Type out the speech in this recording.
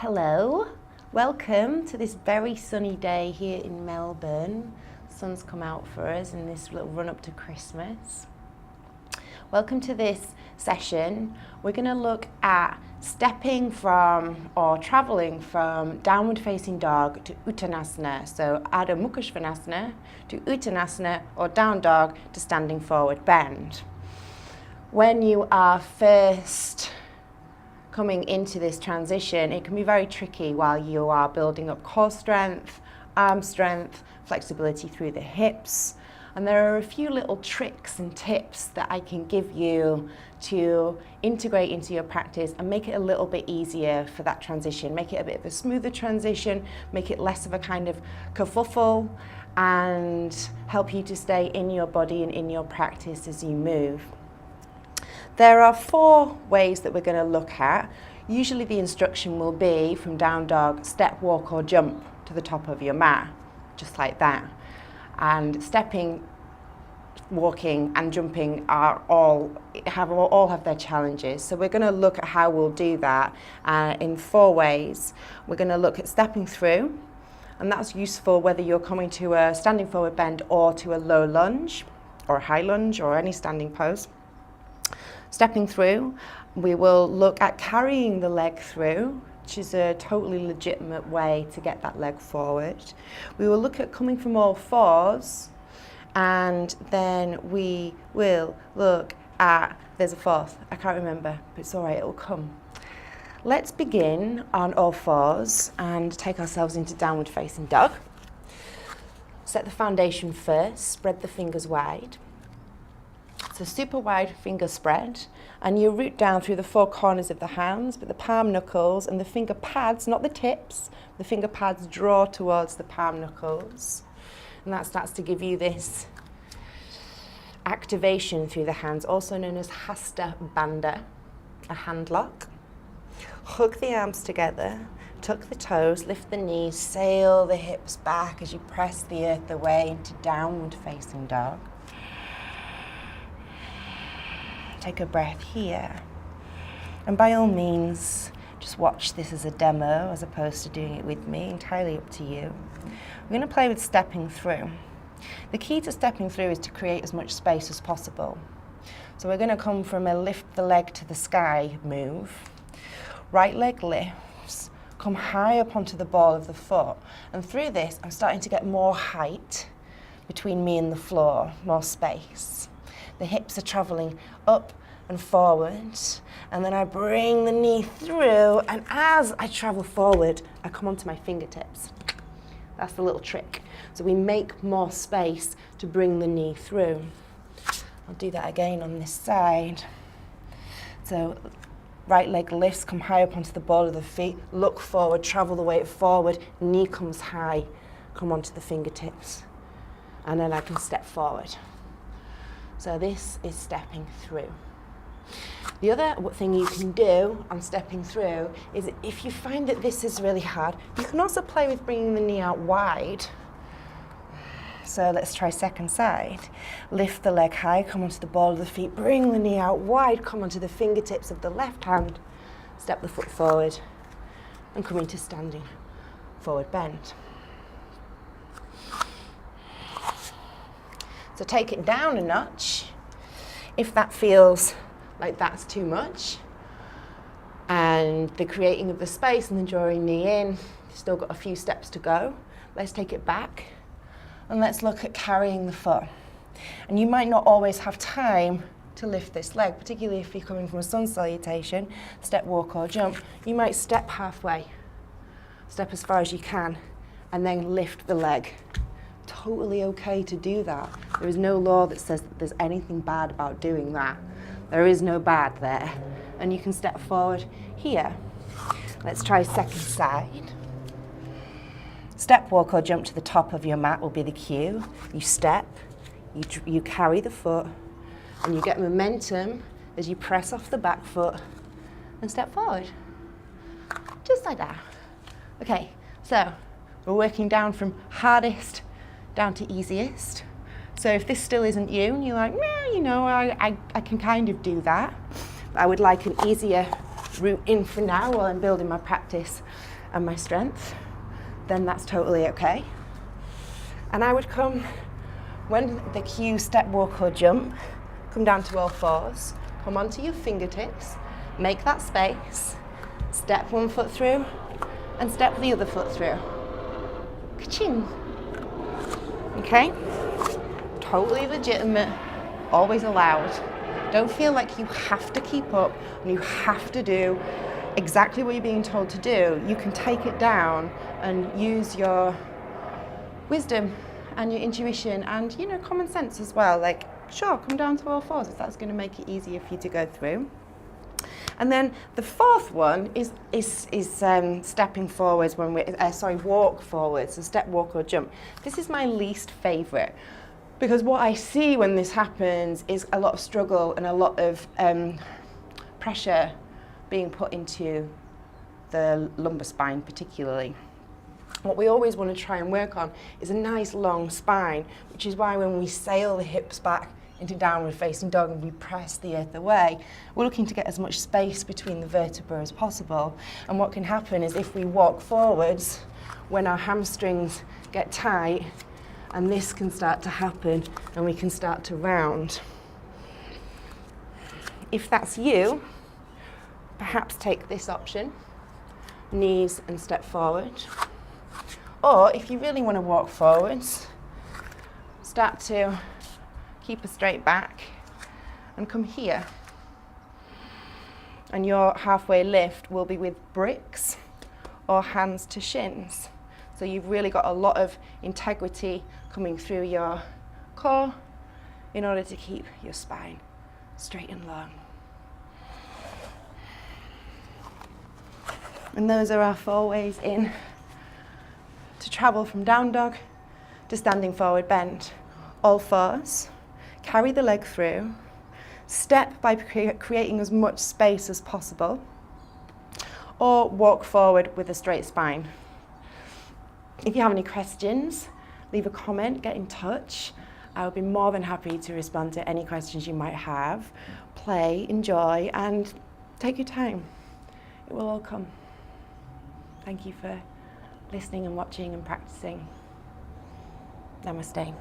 Hello, welcome to this very sunny day here in Melbourne. Sun's come out for us in this little run up to Christmas. Welcome to this session. We're going to look at stepping from or travelling from downward facing dog to Uttanasana. So Adho Mukha Svanasana to Uttanasana or down dog to standing forward bend. When you are first coming into this transition, it can be very tricky while you are building up core strength, arm strength, flexibility through the hips. And there are a few little tricks and tips that I can give you to integrate into your practice and make it a little bit easier for that transition, make it a bit of a smoother transition, make it less of a kind of kerfuffle, and help you to stay in your body and in your practice as you move. There are 4 ways that we're going to look at. Usually the instruction will be from down dog, step, walk or jump to the top of your mat, just like that. And stepping, walking and jumping are all have their challenges. So we're going to look at how we'll do that in 4 ways. We're going to look at stepping through, and that's useful whether you're coming to a standing forward bend or to a low lunge or a high lunge or any standing pose. Stepping through, we will look at carrying the leg through, which is a totally legitimate way to get that leg forward. We will look at coming from all 4s, and then we will look at, there's a 4th, I can't remember, but it's all right, it will come. Let's begin on all 4s and take ourselves into downward facing dog. Set the foundation first, spread the fingers wide. It's a super wide finger spread, and you root down through the 4 corners of the hands, but the palm knuckles and the finger pads, not the tips, the finger pads draw towards the palm knuckles. And that starts to give you this activation through the hands, also known as Hasta Bandha, a hand lock. Hug the arms together, tuck the toes, lift the knees, sail the hips back as you press the earth away into downward facing dog. Take a breath here, and by all means just watch this as a demo as opposed to doing it with me, entirely up to you. We're going to play with stepping through. The key to stepping through is to create as much space as possible. So we're going to come from a lift the leg to the sky move. Right leg lifts, come high up onto the ball of the foot, and through this I'm starting to get more height between me and the floor, more space. The hips are travelling up and forward, and then I bring the knee through, and as I travel forward, I come onto my fingertips. That's the little trick. So we make more space to bring the knee through. I'll do that again on this side. So right leg lifts, come high up onto the ball of the feet, look forward, travel the weight forward, knee comes high, come onto the fingertips, and then I can step forward. So this is stepping through. The other thing you can do on stepping through is if you find that this is really hard, you can also play with bringing the knee out wide. So let's try second side. Lift the leg high, come onto the ball of the feet, bring the knee out wide, come onto the fingertips of the left hand, step the foot forward, and come into standing forward bend. So take it down a notch if that feels like that's too much. And the creating of the space and then drawing knee in, you've still got a few steps to go. Let's take it back and let's look at carrying the foot. And you might not always have time to lift this leg, particularly if you're coming from a sun salutation, step, walk or jump. You might step halfway, step as far as you can, and then lift the leg. Totally okay to do that. There is no law that says that there's anything bad about doing that. There is no bad there. And you can step forward here. Let's try second side. Step, walk or jump to the top of your mat will be the cue. You step, you carry the foot, and you get momentum as you press off the back foot and step forward. Just like that. Okay, so we're working down from hardest down to easiest. So if this still isn't you, and you're like, nah, you know, I can kind of do that, but I would like an easier route in for now while I'm building my practice and my strength, then that's totally okay. And I would come, when the cue step, walk or jump, come down to all fours, come onto your fingertips, make that space, step one foot through and step the other foot through. Ka-ching. Okay? Totally legitimate, always allowed. Don't feel like you have to keep up and you have to do exactly what you're being told to do. You can take it down and use your wisdom and your intuition and, you know, common sense as well. Like, sure, come down to all fours if that's going to make it easier for you to go through. And then the fourth one is stepping forwards when we walk forwards. So step, walk or jump. This is my least favourite because what I see when this happens is a lot of struggle and a lot of pressure being put into the lumbar spine particularly. What we always want to try and work on is a nice long spine, which is why when we sail the hips back into downward facing dog and we press the earth away, we're looking to get as much space between the vertebrae as possible. And what can happen is if we walk forwards, when our hamstrings get tight, and this can start to happen and we can start to round. If that's you, perhaps take this option, knees and step forward. Or if you really want to walk forwards, start to keep a straight back and come here. And your halfway lift will be with bricks or hands to shins. So you've really got a lot of integrity coming through your core in order to keep your spine straight and long. And those are our 4 ways in to travel from down dog to standing forward bend. All fours, carry the leg through, step by creating as much space as possible, or walk forward with a straight spine. If you have any questions, leave a comment, get in touch. I would be more than happy to respond to any questions you might have. Play, enjoy, and take your time. It will all come. Thank you for listening and watching and practicing. Namaste.